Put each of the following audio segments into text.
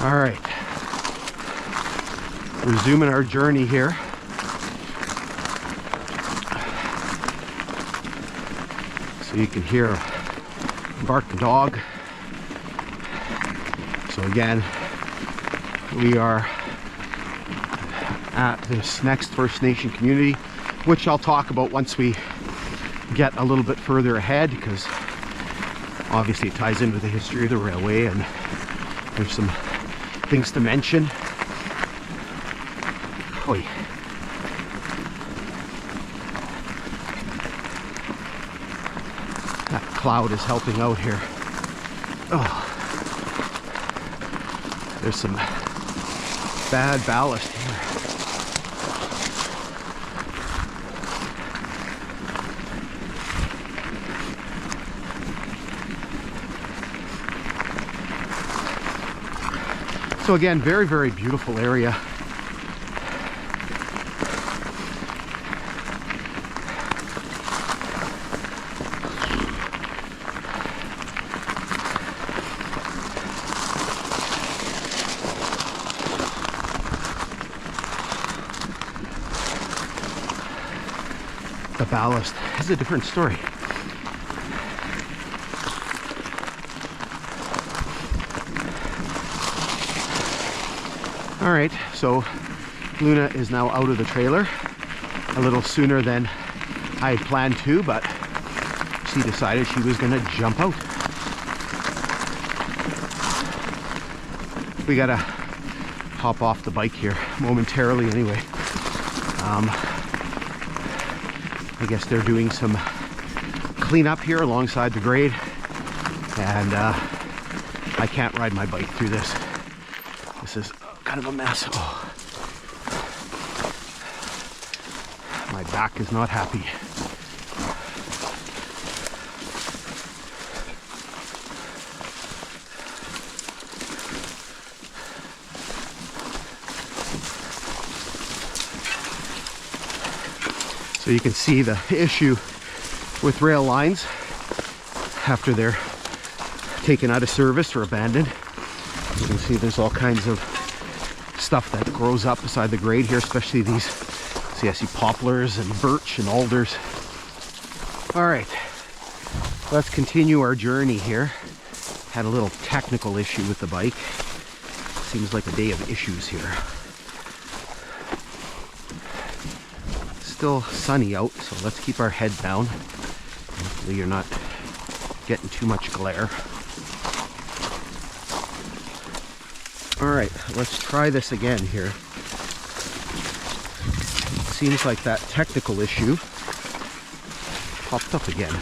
All right, resuming our journey here. So you can hear a barking dog. So again, we are at this next First Nation community, which I'll talk about once we get a little bit further ahead, because obviously it ties into the history of the railway and there's some things to mention. Oy. That cloud is helping out here. Oh. There's some bad ballast here. So again, very, very beautiful area. The ballast is a different story. All right, so Luna is now out of the trailer a little sooner than I had planned to, but she decided she was gonna jump out. We gotta hop off the bike here momentarily anyway. I guess they're doing some cleanup here alongside the grade, and I can't ride my bike through this. This is kind of a mess. Oh. My back is not happy. So you can see the issue with rail lines after they're taken out of service or abandoned. You can see there's all kinds of stuff that grows up beside the grade here, especially these, see, I see poplars and birch and alders. All right, let's continue our journey here. Had a little technical issue with the bike. Seems like a day of issues here. Still sunny out, so let's keep our head down. Hopefully you're not getting too much glare. All right, let's try this again here. Seems like that technical issue popped up again.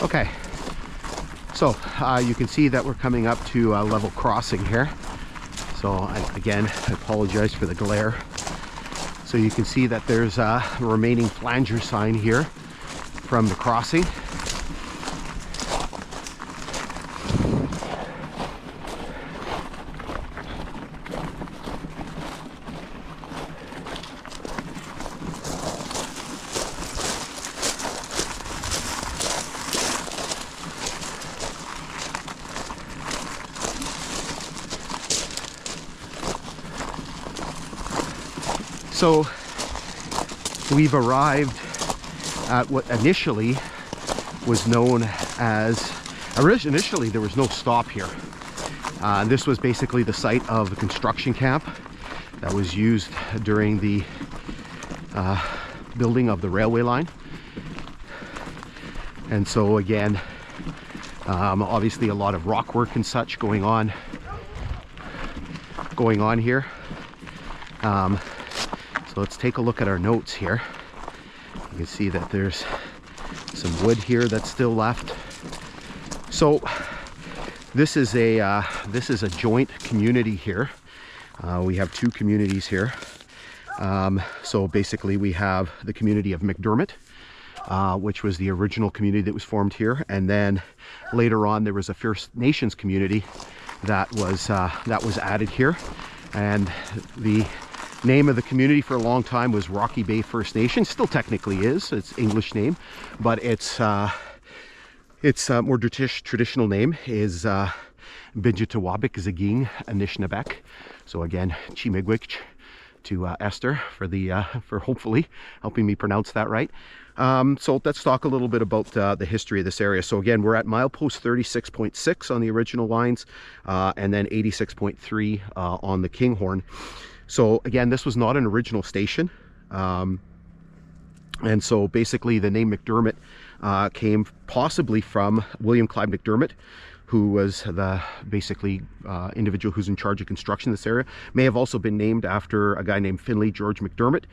Okay, so you can see that we're coming up to a level crossing here. So again, I apologize for the glare. So you can see that there's a remaining flanger sign here from the crossing. So we've arrived at what initially was known as, initially there was no stop here. This was basically the site of a construction camp that was used during the building of the railway line. And so again, obviously a lot of rock work and such going on here. So let's take a look at our notes here. You can see that there's some wood here that's still left. So this is a joint community here. We have two communities here. So basically we have the community of Macdiarmid, which was the original community that was formed here, and then later on there was a First Nations community that was added here. And the name of the community for a long time was Rocky Bay First Nation. Still technically is. It's English name, but its more traditional name is Biinjitiwaabik Zaaging Anishinaabek. So again, Chimigwich to Esther for hopefully helping me pronounce that right. So let's talk a little bit about the history of this area. So again, we're at milepost 36.6 on the original lines, and then 86.3 on the Kinghorn. So again, this was not an original station. And so basically the name McDermott came possibly from William Clyde McDermott, who was the individual who's in charge of construction in this area. May have also been named after a guy named Finlay George McDermott,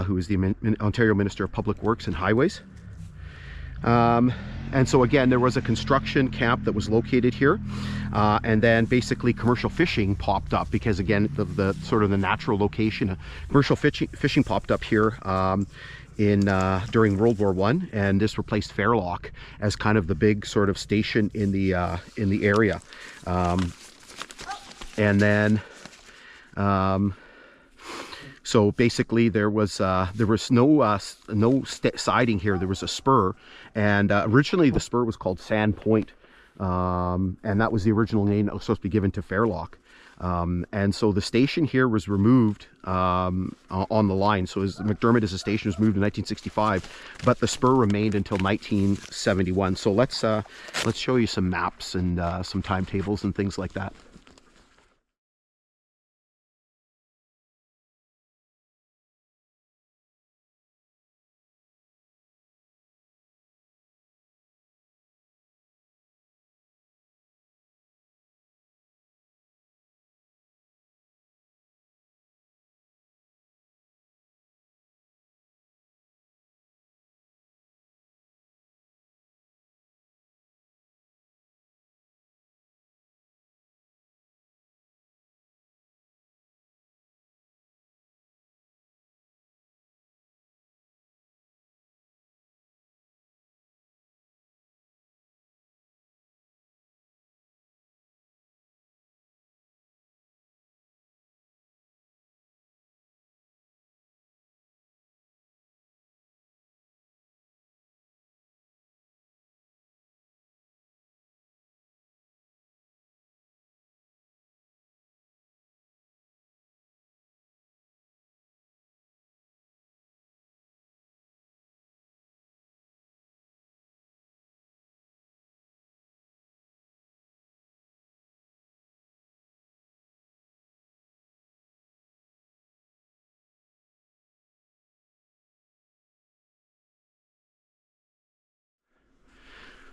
who is the Ontario Minister of Public Works and Highways. And so again, there was a construction camp that was located here, and then basically commercial fishing popped up because again, the sort of the natural location, commercial fishing popped up here during World War I, and this replaced Fairlock as kind of the big sort of station in the area. And then so basically there was no siding here. There was a spur, and originally the spur was called Sand Point, and that was the original name that was supposed to be given to Fairlock. And so the station here was removed on the line. So as McDermott as a station was moved in 1965, but the spur remained until 1971. So let's show you some maps and some timetables and things like that.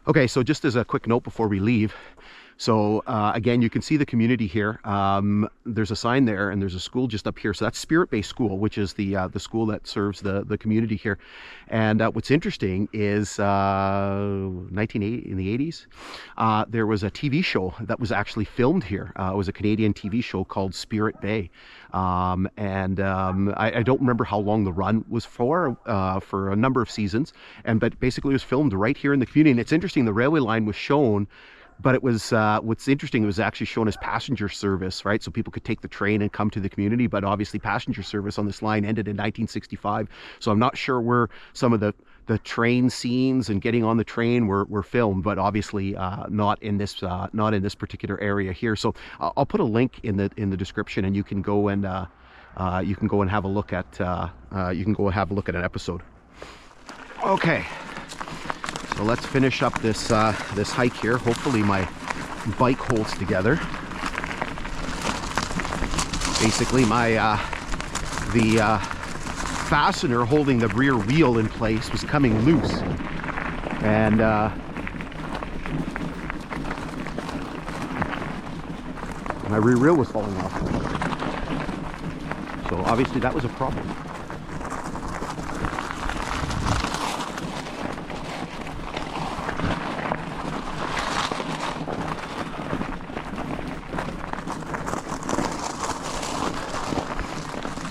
Okay, so just as a quick note before we leave, so again, you can see the community here. There's a sign there, and there's a school just up here. So that's Spirit-Based School, which is the school that serves the community here. And what's interesting is 1980 in the 80s, there was a TV show that was actually filmed here. It was a Canadian TV show called Spirit Bay. I don't remember how long the run was for a number of seasons, but basically it was filmed right here in the community. And it's interesting, the railway line was shown, but it was what's interesting, it was actually shown as passenger service, right? So people could take the train and come to the community, but obviously passenger service on this line ended in 1965. So I'm not sure where some of the train scenes and getting on the train were filmed, but obviously not in this particular area here. So I'll put a link in the description, and you can go and have a look at an episode. Okay. So let's finish up this hike here. Hopefully my bike holds together. Basically the fastener holding the rear wheel in place was coming loose, and my rear wheel was falling off. So obviously that was a problem.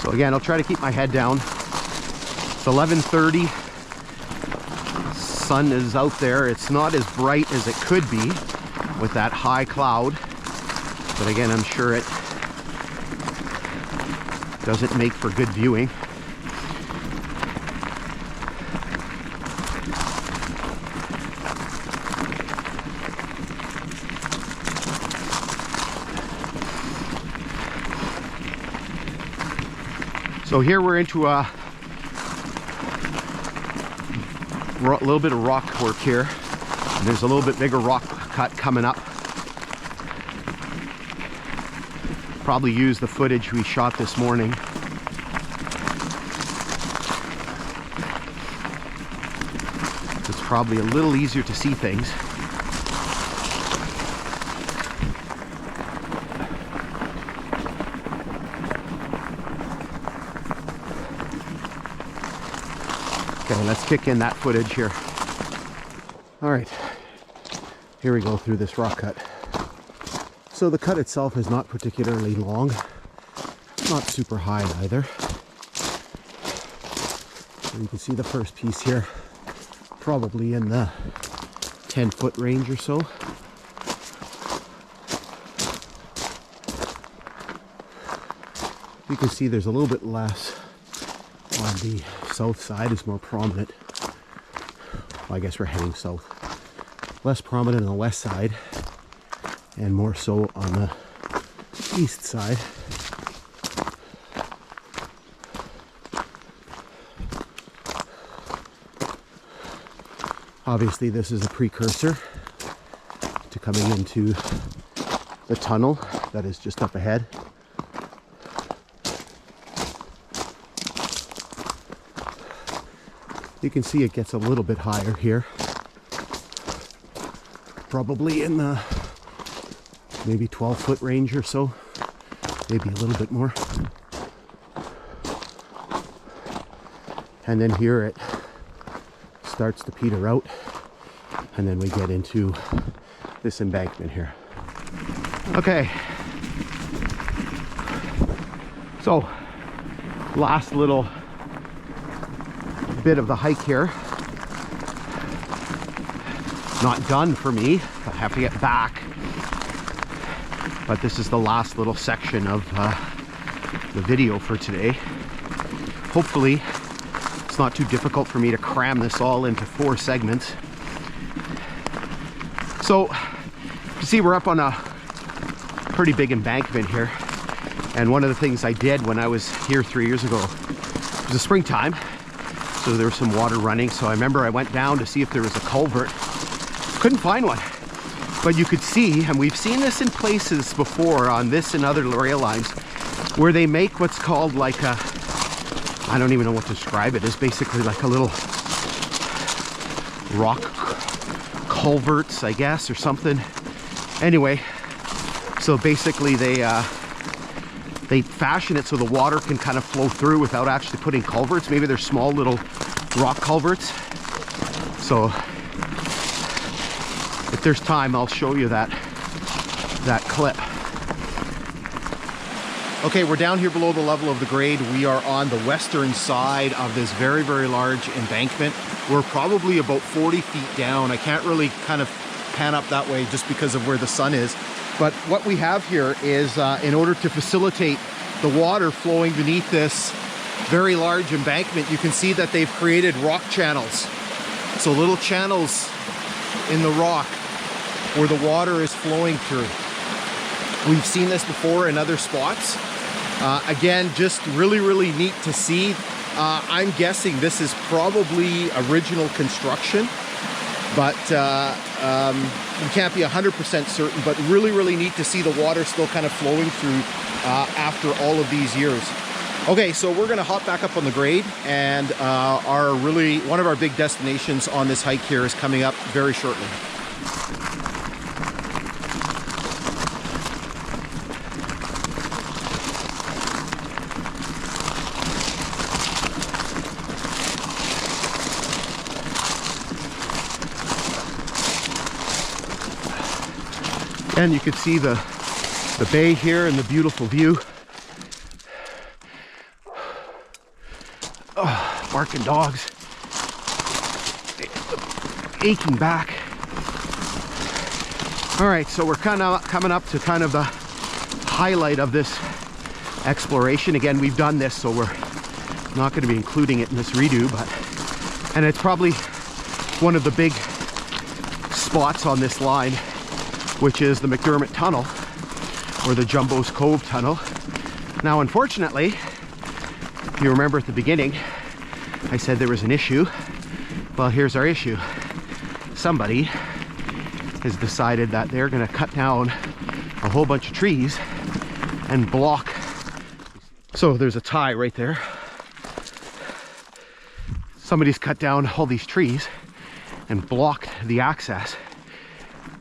So again, I'll try to keep my head down. It's 11:30. Sun is out there. It's not as bright as it could be with that high cloud. But again, I'm sure it doesn't make for good viewing. So here we're into a little bit of rock work here. And there's a little bit bigger rock cut coming up. Probably use the footage we shot this morning. It's probably a little easier to see things. Okay, let's kick in that footage here. All right, here we go through this rock cut. So the cut itself is not particularly long, not super high either. So you can see the first piece here, probably in the 10-foot range or so. You can see there's a little bit less on the south side, is more prominent. Well, I guess we're heading south. Less prominent on the west side and more so on the east side. Obviously this is a precursor to coming into the tunnel that is just up ahead. You can see it gets a little bit higher here. Probably in the maybe 12-foot range or so. Maybe a little bit more. And then here it starts to peter out. And then we get into this embankment here. Okay. So, last little bit of the hike here. Not done for me. I have to get back. But this is the last little section of the video for today. Hopefully it's not too difficult for me to cram this all into 4 segments. So you see we're up on a pretty big embankment here, and one of the things I did when I was here 3 years ago, it was the springtime, so there was some water running. So I remember I went down to see if there was a culvert. Couldn't find one, but you could see, and we've seen this in places before on this and other rail lines, where they make what's called like a, I don't even know what to describe it, it's basically like a little rock culverts, I guess, or something. Anyway, so basically they fashion it so the water can kind of flow through without actually putting culverts. Maybe they're small little rock culverts. So if there's time, I'll show you that clip. Okay, we're down here below the level of the grade. We are on the western side of this very, very large embankment. We're probably about 40 feet down. I can't really kind of pan up that way just because of where the sun is. But what we have here is, in order to facilitate the water flowing beneath this very large embankment, you can see that they've created rock channels. So little channels in the rock where the water is flowing through. We've seen this before in other spots. Again, just really, really neat to see. I'm guessing this is probably original construction, but we can't be 100% certain, but really, really neat to see the water still kind of flowing through after all of these years. Okay, so we're gonna hop back up on the grade, and one of our big destinations on this hike here is coming up very shortly. And you can see the bay here and the beautiful view. Oh, barking dogs. Aching back. All right, so we're kind of coming up to kind of the highlight of this exploration. Again, we've done this, so we're not going to be including it in this redo, and it's probably one of the big spots on this line, which is the Macdiarmid Tunnel, or the Jumbo's Cove Tunnel. Now, unfortunately, if you remember at the beginning, I said there was an issue. Well, here's our issue. Somebody has decided that they're going to cut down a whole bunch of trees and block. So there's a tie right there. Somebody's cut down all these trees and blocked the access.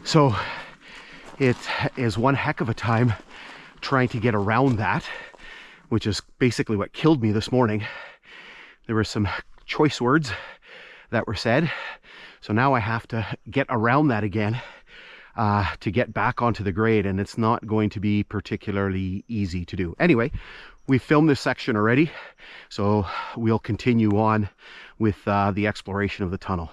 So it is one heck of a time trying to get around that, which is basically what killed me this morning. There were some choice words that were said, so now I have to get around that again to get back onto the grade, and it's not going to be particularly easy to do. Anyway, we filmed this section already, so we'll continue on with the exploration of the tunnel.